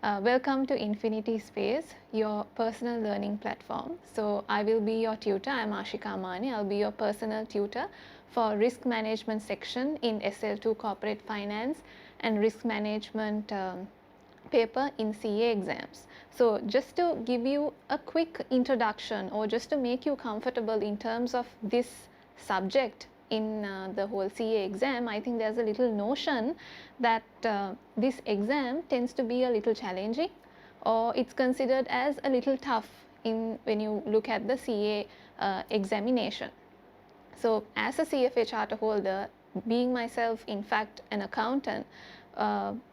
Welcome to Infinity Space, your personal learning platform. So I will be your tutor. I'm Ashika Amani. I'll be your personal tutor for risk management section in SL2 Corporate Finance and risk management paper in CA exams. So just to give you a quick introduction or just to make you comfortable in terms of this subject in the whole CA exam, I think there's a little notion that this exam tends to be a little challenging or it's considered as a little tough when you look at the CA examination. So as a CFA charter holder, being myself in fact an accountant,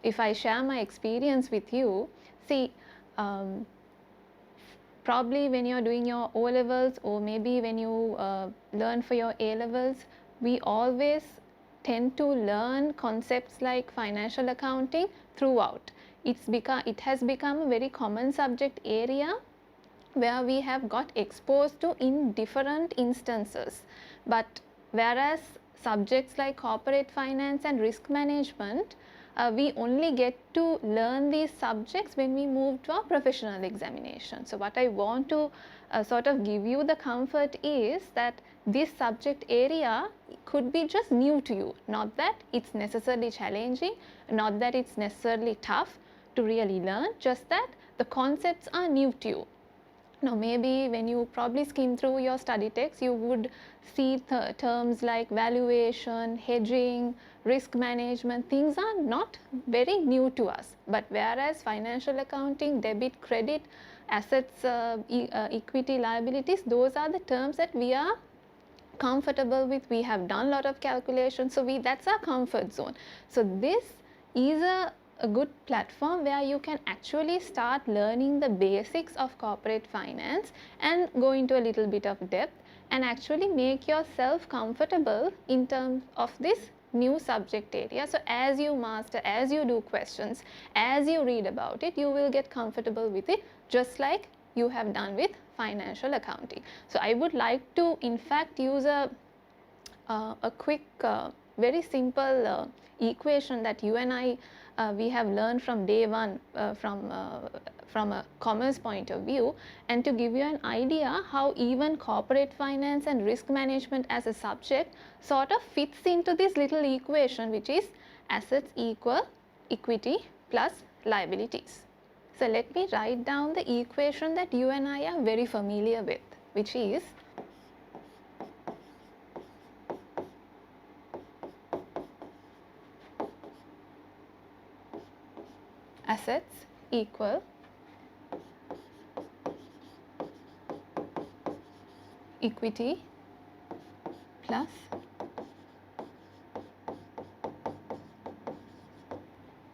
if I share my experience with you, see, probably when you're doing your O levels or maybe when you learn for your A levels, we always tend to learn concepts like financial accounting throughout. It has become a very common subject area where we have got exposed to in different instances. But whereas subjects like corporate finance and risk management, we only get to learn these subjects when we move to our professional examination. So what I want to sort of give you the comfort is that this subject area could be just new to you, not that it's necessarily challenging, not that it's necessarily tough to really learn, just that the concepts are new to you. Now maybe when you probably skim through your study text, you would see terms like valuation, hedging, risk management. Things are not very new to us, but whereas financial accounting, debit, credit, assets, equity, liabilities, those are the terms that we are comfortable with. We have done a lot of calculations, so that's our comfort zone. So this is a good platform where you can actually start learning the basics of corporate finance and go into a little bit of depth and actually make yourself comfortable in terms of this new subject area. So as you master, as you do questions, as you read about it, you will get comfortable with it, just like you have done with financial accounting. So I would like to in fact use a quick very simple equation that you and I we have learned from day one from a commerce point of view, and to give you an idea how even corporate finance and risk management as a subject sort of fits into this little equation, which is assets equal equity plus liabilities. So let me write down the equation that you and I are very familiar with, which is assets equal equity plus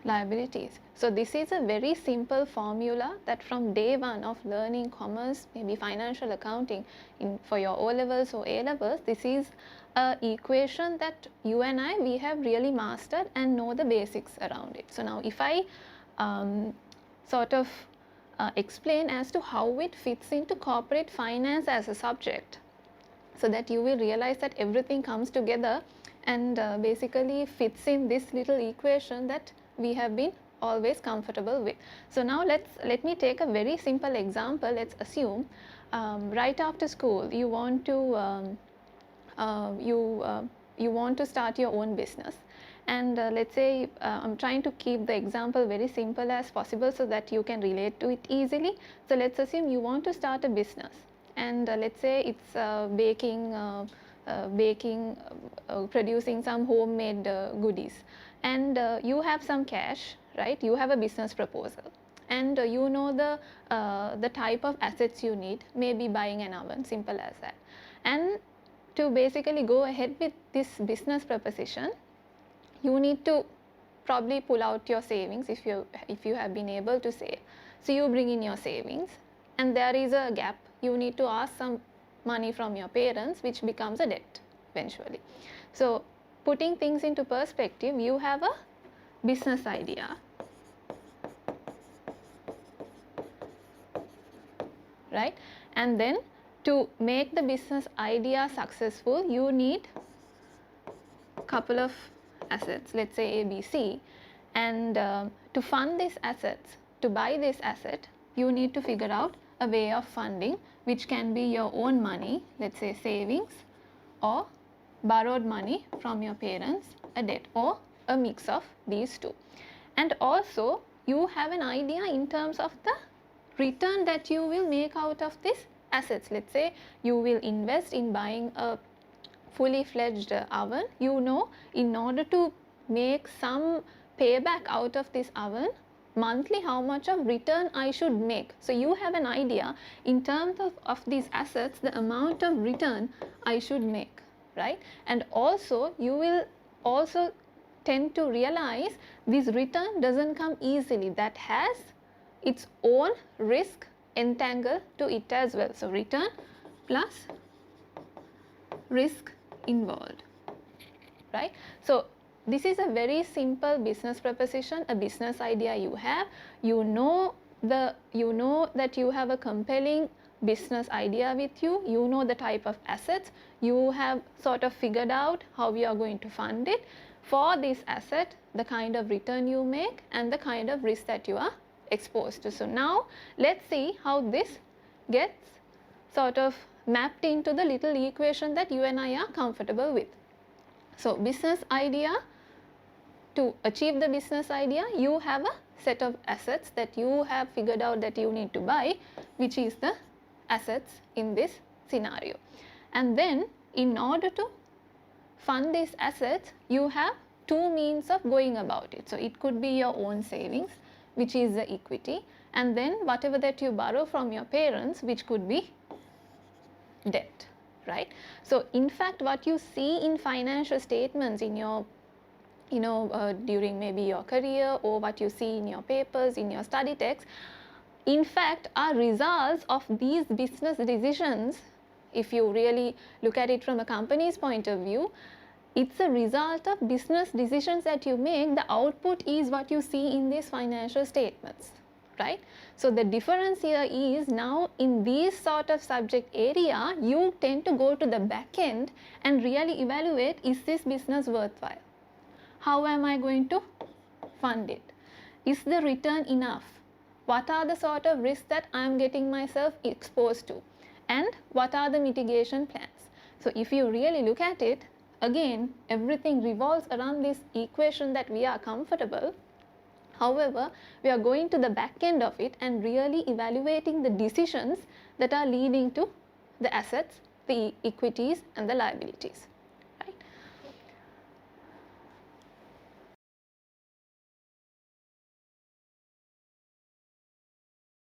liabilities. So this is a very simple formula that from day one of learning commerce, maybe financial accounting for your O levels or A levels, this is an equation that you and I, we have really mastered and know the basics around it. So now if I sort of explain as to how it fits into corporate finance as a subject, so that you will realize that everything comes together and basically fits in this little equation that we have been always comfortable with. So now let me take a very simple example. Let's assume right after school you want to you want to start your own business, and let's say I'm trying to keep the example very simple as possible so that you can relate to it easily. So let's assume you want to start a business, and let's say it's producing some homemade goodies, and you have some cash, right? You have a business proposal, and you know the type of assets you need, maybe buying an oven, simple as that. And to basically go ahead with this business proposition, you need to probably pull out your savings if you have been able to save. So you bring in your savings, and there is a gap. You need to ask some money from your parents, which becomes a debt eventually. So putting things into perspective, you have a business idea, right? And then to make the business idea successful, you need a couple of assets, let's say A, B, C, and to fund these assets, to buy this asset, you need to figure out a way of funding, which can be your own money, let's say savings, or borrowed money from your parents, a debt, or a mix of these two. And also you have an idea in terms of the return that you will make out of these assets. Let's say you will invest in buying a fully fledged oven. You know, in order to make some payback out of this oven, monthly how much of return I should make. So you have an idea in terms of these assets, the amount of return I should make, right? And also you will also tend to realize this return doesn't come easily. That has its own risk entangled to it as well. So return plus risk involved, right? So this is a very simple business proposition, a business idea you have. You know that you have a compelling business idea with you. You know the type of assets. You have sort of figured out how you are going to fund it. For this asset, the kind of return you make and the kind of risk that you are exposed to. So now let's see how this gets sort of mapped into the little equation that you and I are comfortable with. So business idea, to achieve the business idea, you have a set of assets that you have figured out that you need to buy, which is the assets in this scenario. And then in order to fund these assets, you have two means of going about it. So it could be your own savings, which is the equity, and then whatever that you borrow from your parents, which could be debt, right? So in fact, what you see in financial statements in your during maybe your career, or what you see in your papers, in your study texts, in fact are results of these business decisions. If you really look at it from a company's point of view, it's a result of business decisions that you make. The output is what you see in these financial statements, right? So the difference here is, now in this sort of subject area, you tend to go to the back end and really evaluate, is this business worthwhile? How am I going to fund it? Is the return enough? What are the sort of risks that I am getting myself exposed to? And what are the mitigation plans? So if you really look at it, again, everything revolves around this equation that we are comfortable. However, we are going to the back end of it and really evaluating the decisions that are leading to the assets, the equities and the liabilities.